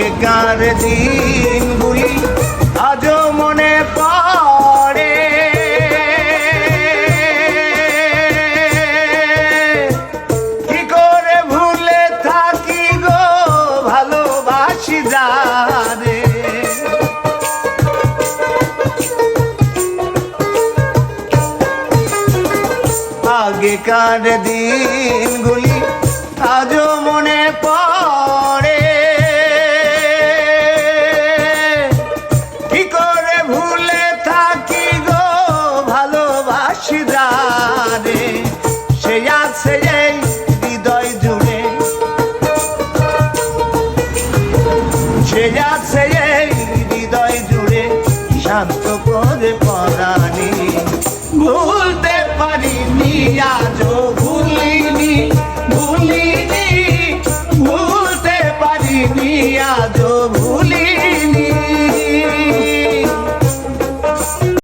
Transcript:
আগেকার দিনগুলি আজও মনে পড়ে, কি করে ভুলে থাকি গো ভালোবাসি যারে। আগেকার দিনগুলি আজও মনে পড়ে, কি করে ভুলে থাকি গো ভালোবাসি যারে। সে আছে এই হৃদয় জুড়ে, সে আছে এই হৃদয় জুড়ে শান্ত করে পরাণে। ভুলতে পারিনি আজও ভুলিনি, ভুলিনি, ভুলতে পারিনি আজও ভুলিনি।